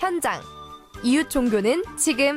현장. 이웃 종교는 지금.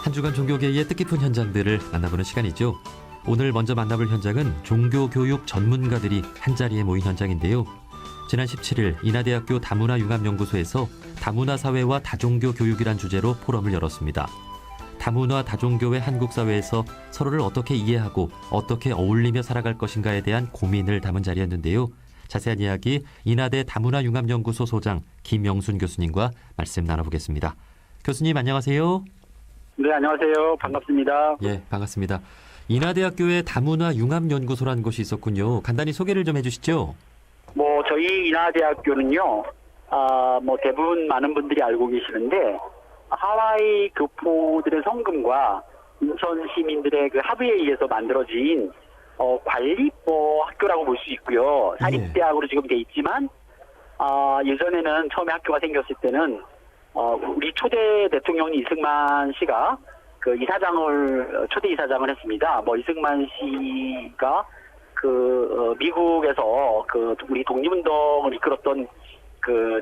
한 주간 종교계의 뜻깊은 현장들을 만나보는 시간이죠. 오늘 먼저 만나볼 현장은 종교교육 전문가들이 한자리에 모인 현장인데요. 지난 17일 인하대학교 다문화융합연구소에서 다문화사회와 다종교교육이란 주제로 포럼을 열었습니다. 다문화 다종교의 한국사회에서 서로를 어떻게 이해하고 어떻게 어울리며 살아갈 것인가에 대한 고민을 담은 자리였는데요. 자세한 이야기 인하대 다문화융합연구소 소장 김영순 교수님과 말씀 나눠보겠습니다. 교수님 안녕하세요. 네, 안녕하세요. 반갑습니다. 예, 반갑습니다. 인하대학교에 다문화융합연구소라는 곳이 있었군요. 간단히 소개를 좀 해주시죠. 저희 인하대학교는요, 대부분 많은 분들이 알고 계시는데, 하와이 교포들의 성금과 인천 시민들의 그 합의에 의해서 만들어진, 관립 학교라고 볼 수 있고요. 사립대학으로 지금 돼 있지만, 예전에는 처음에 학교가 생겼을 때는, 우리 초대 대통령인 이승만 씨가 초대 이사장을 했습니다. 이승만 씨가 미국에서 우리 독립운동을 이끌었던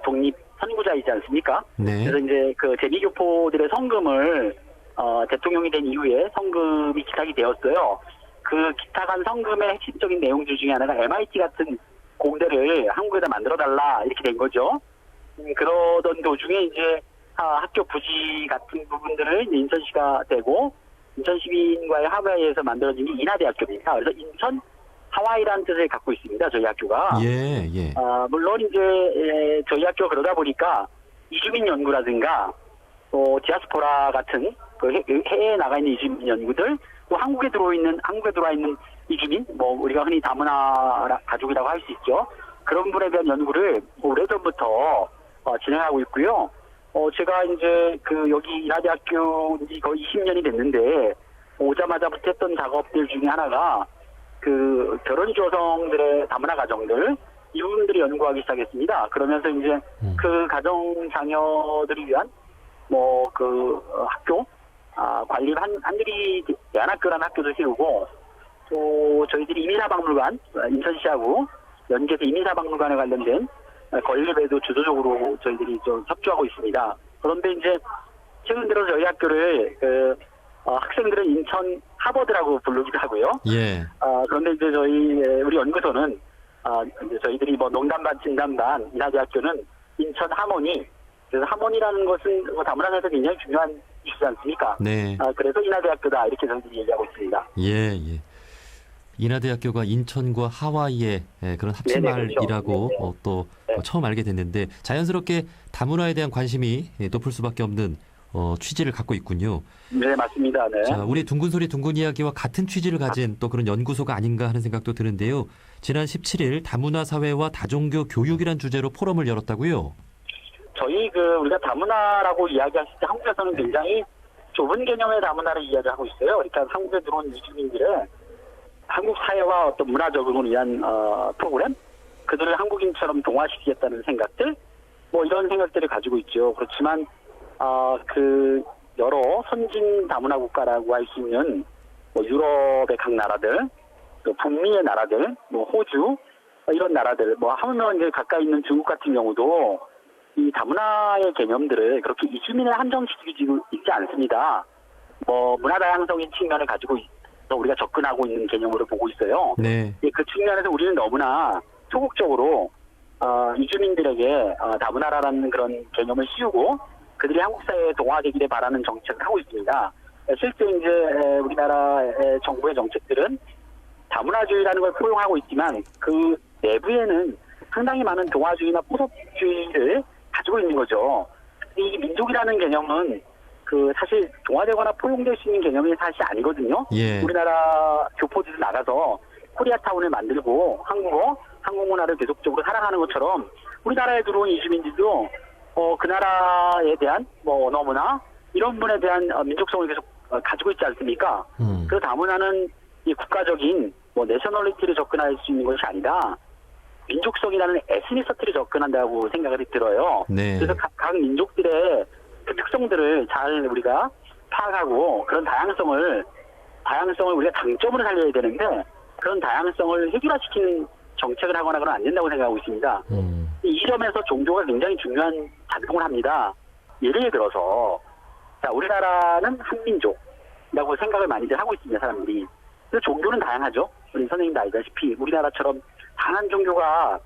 독립 선구자이지 않습니까? 네. 그래서 이제 재미교포들의 성금을, 대통령이 된 이후에 성금이 기탁이 되었어요. 그 기탁한 성금의 핵심적인 내용들 중에 하나가 MIT 같은 공대를 한국에다 만들어달라, 이렇게 된 거죠. 그러던 도중에 이제 학교 부지 같은 부분들을 인천시가 되고 인천 시민과의 합의에 의해서 만들어진 게 인하대학교입니다. 그래서 인천 하와이라는 뜻을 갖고 있습니다. 저희 학교가. 예. 물론 이제 저희 학교가 그러다 보니까 이주민 연구라든가 디아스포라 같은 해외에 나가 있는 이주민 연구들, 또 한국에 들어와 있는 이주민, 우리가 흔히 다문화 가족이라고 할 수 있죠. 그런 분에 대한 연구를 오래전부터 진행하고 있고요. 제가 이제 여기 인하대학교 거의 20년이 됐는데, 오자마자부터 했던 작업들 중에 하나가 결혼주 여성들의 다문화 가정들, 이 부분들을 연구하기 시작했습니다. 그러면서 이제 그 가정 자녀들을 위한 학교, 관리 한들이 대안학교라는 학교도 세우고, 또 저희들이 이민사박물관, 인천시하고 연계해서 이민사박물관에 관련된 건립에도 주도적으로 저희들이 좀 협조하고 있습니다. 그런데 이제 최근 들어서 저희 학교를 학생들은 인천 하버드라고 부르기도 하고요. 예. 그런데 이제 우리 연구소는 이제 저희들이 농담 반 진담 반 인하대학교는 인천 하모니. 그래서 하모니라는 것은 다문화에서 굉장히 중요한 이슈지 않습니까? 네. 그래서 인하대학교다, 이렇게 저희들이 얘기하고 있습니다. 예. 인하대학교가 인천과 하와이의 그런 합치말이라고 그렇죠. 또 처음 알게 됐는데, 자연스럽게 다문화에 대한 관심이 높을 수밖에 없는 취지를 갖고 있군요. 네, 맞습니다. 네. 자, 우리 둥근 소리 둥근 이야기와 같은 취지를 가진 또 그런 연구소가 아닌가 하는 생각도 드는데요. 지난 17일 다문화 사회와 다종교 교육이란 주제로 포럼을 열었다고요? 저희 우리가 다문화라고 이야기하실 때 한국에서는 굉장히 좁은 개념의 다문화를 이야기하고 있어요. 그러니까 한국에 들어온 이주민들의 한국 사회와 어떤 문화 적응을 위한 프로그램, 그들을 한국인처럼 동화시키겠다는 생각들, 이런 생각들을 가지고 있죠. 그렇지만 여러 선진 다문화 국가라고 할 수 있는 유럽의 각 나라들, 또 북미의 나라들, 호주 이런 나라들, 하면 이제 가까이 있는 중국 같은 경우도 이 다문화의 개념들을 그렇게 이주민에 한정시키고 있지 않습니다. 문화 다양성인 측면을 가지고 있어 우리가 접근하고 있는 개념으로 보고 있어요. 네. 그 측면에서 우리는 너무나 소극적으로 이주민들에게 다문화라는 그런 개념을 씌우고 그들이 한국 사회에 동화되기를 바라는 정책을 하고 있습니다. 실제 이제 우리나라의 정부의 정책들은 다문화주의라는 걸 포용하고 있지만 그 내부에는 상당히 많은 동화주의나 포섭주의를 가지고 있는 거죠. 이 민족이라는 개념은 사실 동화되거나 포용될 수 있는 개념이 사실 아니거든요. 예. 우리나라 교포들이 나가서 코리아타운을 만들고 한국 문화를 계속적으로 사랑하는 것처럼 우리나라에 들어온 이주민들도 그 나라에 대한 언어 문화 이런 분에 대한 민족성을 계속 가지고 있지 않습니까? 그 다문화는 이 국가적인 내셔널리티를 접근할 수 있는 것이 아니라 민족성이라는 에스니서티를 접근한다고 생각이 들어요. 네. 그래서 각 민족들의 그 특성들을 잘 우리가 파악하고 그런 다양성을 우리가 장점으로 살려야 되는데 그런 다양성을 획일화시키는 정책을 하거나 그러면 안 된다고 생각하고 있습니다. 이 점에서 종교가 굉장히 중요한 작용을 합니다. 예를 들어서 자, 우리나라는 한민족이라고 생각을 많이들 하고 있습니다, 사람들이. 근데 종교는 다양하죠. 우리 선생님도 알다시피 우리나라처럼 다양한 종교가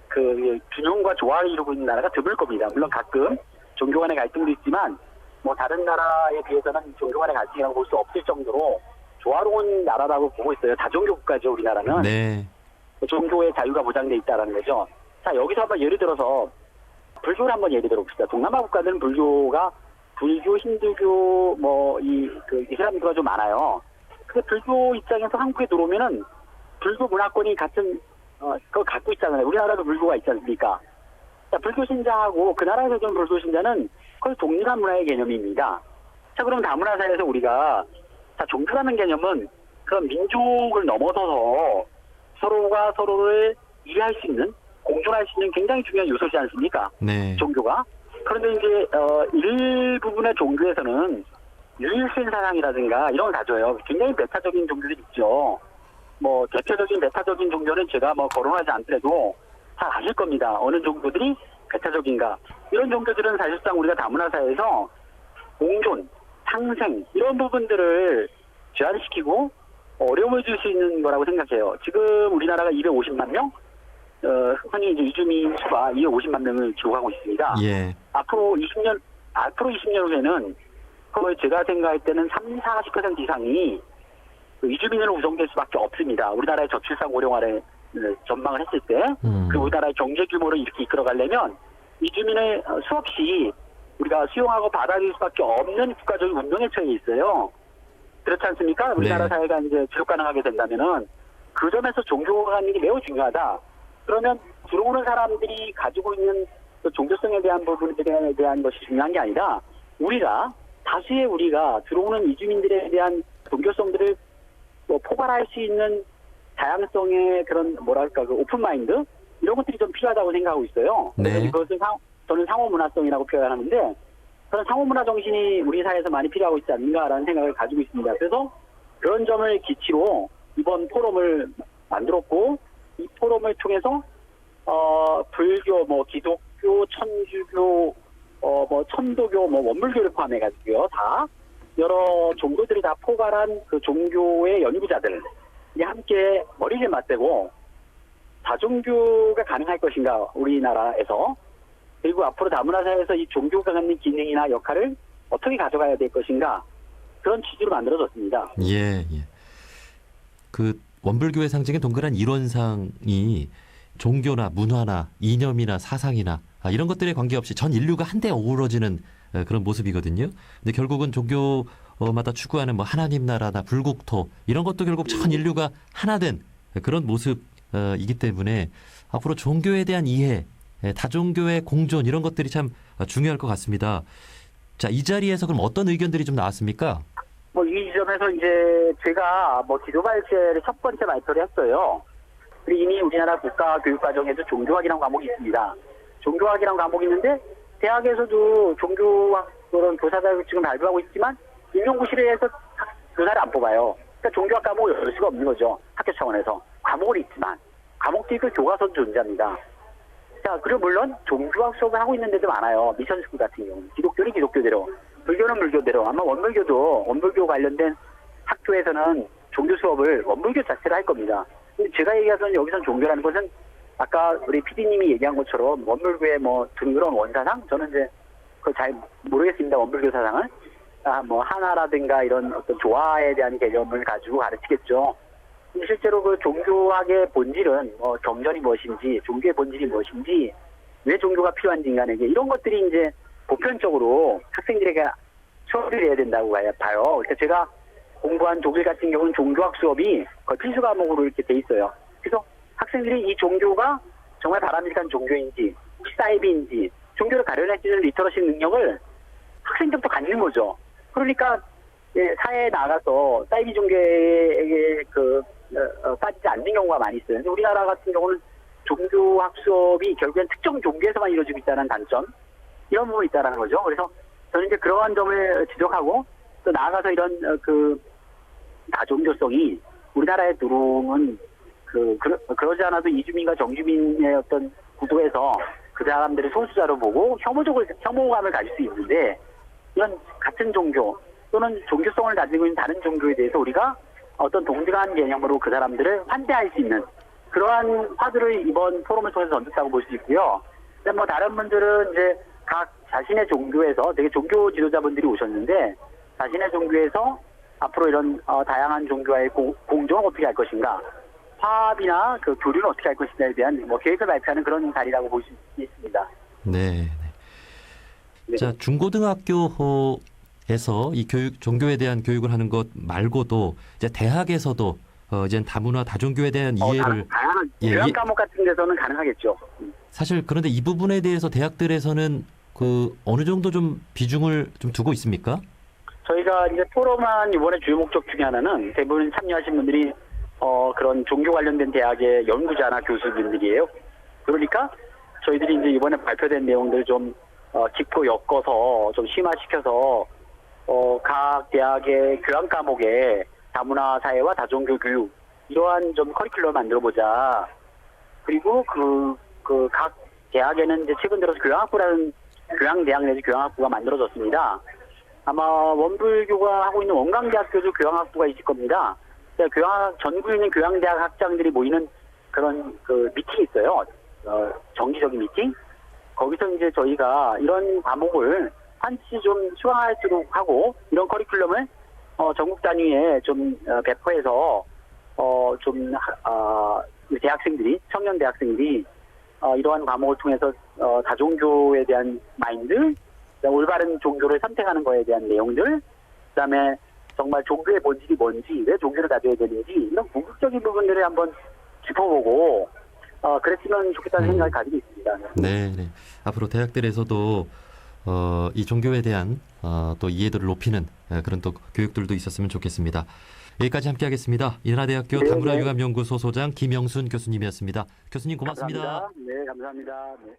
그 균형과 조화를 이루고 있는 나라가 드물 겁니다. 물론 가끔 종교 간의 갈등도 있지만 뭐 다른 나라에 비해서는 종교 간의 갈등이라고 볼 수 없을 정도로 조화로운 나라라고 보고 있어요. 다종교 국가죠, 우리나라는. 네. 종교의 자유가 보장돼 있다라는 거죠. 자, 여기서 한번 예를 들어서 불교를 한번 예를 들어 봅시다. 동남아 국가들은 불교가 불교, 힌두교, 이슬람교가 좀 많아요. 근데 불교 입장에서 한국에 들어오면은 불교 문화권이 같은 그걸 갖고 있잖아요. 우리나라도 불교가 있지 않습니까? 자, 불교 신자하고 그 나라에서 좀 불교 신자는 거의 동일한 문화의 개념입니다. 자, 그럼 다문화 사회에서 우리가 자, 종교라는 개념은 그런 민족을 넘어서서 서로가 서로를 이해할 수 있는, 공존할 수 있는 굉장히 중요한 요소지 않습니까? 네. 종교가. 그런데 이제 일부분의 종교에서는 유일신 사상이라든가 이런 걸 가져요. 굉장히 메타적인 종교들이 있죠. 뭐 대표적인 메타적인 종교는 제가 뭐 거론하지 않더라도 잘 아실 겁니다. 어느 종교들이 메타적인가. 이런 종교들은 사실상 우리가 다문화 사회에서 공존, 상생 이런 부분들을 제한시키고 어려움을 줄 수 있는 거라고 생각해요. 지금 우리나라가 250만 명, 흔히 이제 이주민 수가 250만 명을 기록하고 있습니다. 예. 앞으로 20년 후에는 거의 제가 생각할 때는 30-40% 이상이 그 이주민으로 구성될 수밖에 없습니다. 우리나라의 저출산 고령화를 전망을 했을 때, 그 우리나라의 경제 규모를 이렇게 이끌어가려면 이주민을 수없이 우리가 수용하고 받아들일 수밖에 없는 국가적인 운명에 처해 있어요. 그렇지 않습니까? 우리나라 네. 사회가 이제 지속 가능하게 된다면은 그 점에서 종교가 하는 게 매우 중요하다. 그러면 들어오는 사람들이 가지고 있는 그 종교성에 대한 부분에 대한 것이 중요한 게 아니라 다수의 우리가 들어오는 이주민들에 대한 종교성들을 포괄할 수 있는 다양성의 그런 그 오픈 마인드 이런 것들이 좀 필요하다고 생각하고 있어요. 네. 그래서 이것을 저는 상호 문화성이라고 표현하는데 그런 상호 문화 정신이 우리 사회에서 많이 필요하고 있지 않는가라는 생각을 가지고 있습니다. 그래서 그런 점을 기치로 이번 포럼을 만들었고 이 포럼을 통해서 불교, 기독교, 천주교, 천도교, 원불교를 포함해가지고요, 다 여러 종교들이 다 포괄한 그 종교의 연구자들이 함께 머리를 맞대고 다종교가 가능할 것인가 우리나라에서 그리고 앞으로 다문화 사회에서 이 종교가 갖는 기능이나 역할을 어떻게 가져가야 될 것인가 그런 취지로 만들어졌습니다. 예. 그 원불교의 상징인 동그란 일원상이 종교나 문화나 이념이나 사상이나 이런 것들에 관계없이 전 인류가 한데 어우러지는 그런 모습이거든요. 근데 결국은 종교마다 추구하는 하나님 나라나 불국토 이런 것도 결국 전 인류가 하나된 그런 모습이기 때문에 앞으로 종교에 대한 이해, 다종교의 공존 이런 것들이 참 중요할 것 같습니다. 자, 이 자리에서 그럼 어떤 의견들이 좀 나왔습니까? 이 점에서 이제 제가 기도발제를 첫 번째 발표를 했어요. 그리고 이미 우리나라 국가교육과정에도 종교학이라는 과목이 있습니다. 종교학이라는 과목이 있는데 대학에서도 종교학 그런 교사 자격증을 발표하고 있지만 임용고시에서 교사를 안 뽑아요. 그러니까 종교학 과목을 열 수가 없는 거죠. 학교 차원에서. 과목은 있지만 과목도 그 교과서도 존재합니다. 자, 그리고 물론 종교학 수업을 하고 있는 데도 많아요. 미션스쿨 같은 경우. 기독교는 기독교대로, 불교는 불교대로. 아마 원불교 관련된 학교에서는 종교 수업을 원불교 자체로 할 겁니다. 근데 제가 얘기하는 여기선 종교라는 것은 아까 우리 PD님이 얘기한 것처럼 원불교의 그런 원사상? 저는 이제 그걸 잘 모르겠습니다. 원불교 사상을. 하나라든가 이런 어떤 조화에 대한 개념을 가지고 가르치겠죠. 실제로 그 종교학의 본질은 경전이 무엇인지, 종교의 본질이 무엇인지, 왜 종교가 필요한지 인간에게 이런 것들이 이제 보편적으로 학생들에게 수업을 해야 된다고 봐요. 그래서 제가 공부한 독일 같은 경우는 종교학 수업이 거의 필수 과목으로 이렇게 돼 있어요. 그래서 학생들이 이 종교가 정말 바람직한 종교인지, 사이비인지, 종교를 가려내는 리터러시 능력을 학생들부터 갖는 거죠. 그러니까 사회에 나가서 사이비 종교에 빠지지 않는 경우가 많이 있어요. 근데 우리나라 같은 경우는 종교학 수업이 결국엔 특정 종교에서만 이루어지고 있다는 단점, 이런 부분이 있다는 거죠. 그래서 저는 이제 그러한 점을 지적하고 또 나아가서 이런 다종교성이 우리나라에 들어오는 그러지 않아도 이주민과 정주민의 어떤 구도에서 그 사람들을 소수자로 보고 혐오감을 가질 수 있는데, 이런 같은 종교 또는 종교성을 가지고 있는 다른 종교에 대해서 우리가 어떤 동등한 개념으로 그 사람들을 환대할 수 있는 그러한 화두를 이번 포럼을 통해서 던졌다고 볼 수 있고요. 근데 뭐 다른 분들은 이제 각 자신의 종교에서 되게 종교 지도자분들이 오셨는데, 자신의 종교에서 앞으로 이런 다양한 종교와의 공존을 어떻게 할 것인가, 화합이나 그 교류는 어떻게 할 것인가에 대한 뭐 계획을 발표하는 그런 자리라고 볼 수 있습니다. 네. 네. 자, 중고등학교에서 이 종교에 대한 교육을 하는 것 말고도 이제 대학에서도 이제 다문화 다종교에 대한 이해를 다양한 예, 교양 과목 같은 데서는 가능하겠죠. 사실 그런데 이 부분에 대해서 대학들에서는 그 어느 정도 좀 비중을 좀 두고 있습니까? 저희가 이제 포럼한 이번에 주요 목적 중에 하나는 대부분 참여하신 분들이 그런 종교 관련된 대학의 연구자나 교수분들이에요. 그러니까 저희들이 이제 이번에 발표된 내용들을 좀 짚고 엮어서 좀 심화시켜서 각 대학의 교양 과목에 다문화 사회와 다종교 교육 이러한 좀 커리큘럼을 만들어보자. 그리고 그 각 대학에는 이제 최근 들어서 교양학부라는 교양대학 내지 교양학부가 만들어졌습니다. 아마 원불교가 하고 있는 원광대학교도 교양학부가 있을 겁니다. 전국에 있는 교양대학 학장들이 모이는 그런 그 미팅이 있어요. 정기적인 미팅. 거기서 이제 저희가 이런 과목을 한치 좀 수강할 수 하고 이런 커리큘럼을 전국 단위에 좀 배포해서 대학생들이 청년 대학생들이 이러한 과목을 통해서 다종교에 대한 마인드, 올바른 종교를 선택하는 거에 대한 내용들, 그다음에 정말 종교의 본질이 뭔지, 왜 종교를 가져야 되는지 이런 궁극적인 부분들을 한번 짚어보고 그랬으면 좋겠다는 생각을 가지고 있습니다. 네. 앞으로 대학들에서도 이 종교에 대한 또 이해도를 높이는 그런 또 교육들도 있었으면 좋겠습니다. 여기까지 함께하겠습니다. 인하대학교 다문화융합연구소 소장 김영순 교수님이었습니다. 교수님 고맙습니다. 감사합니다. 네, 감사합니다. 네.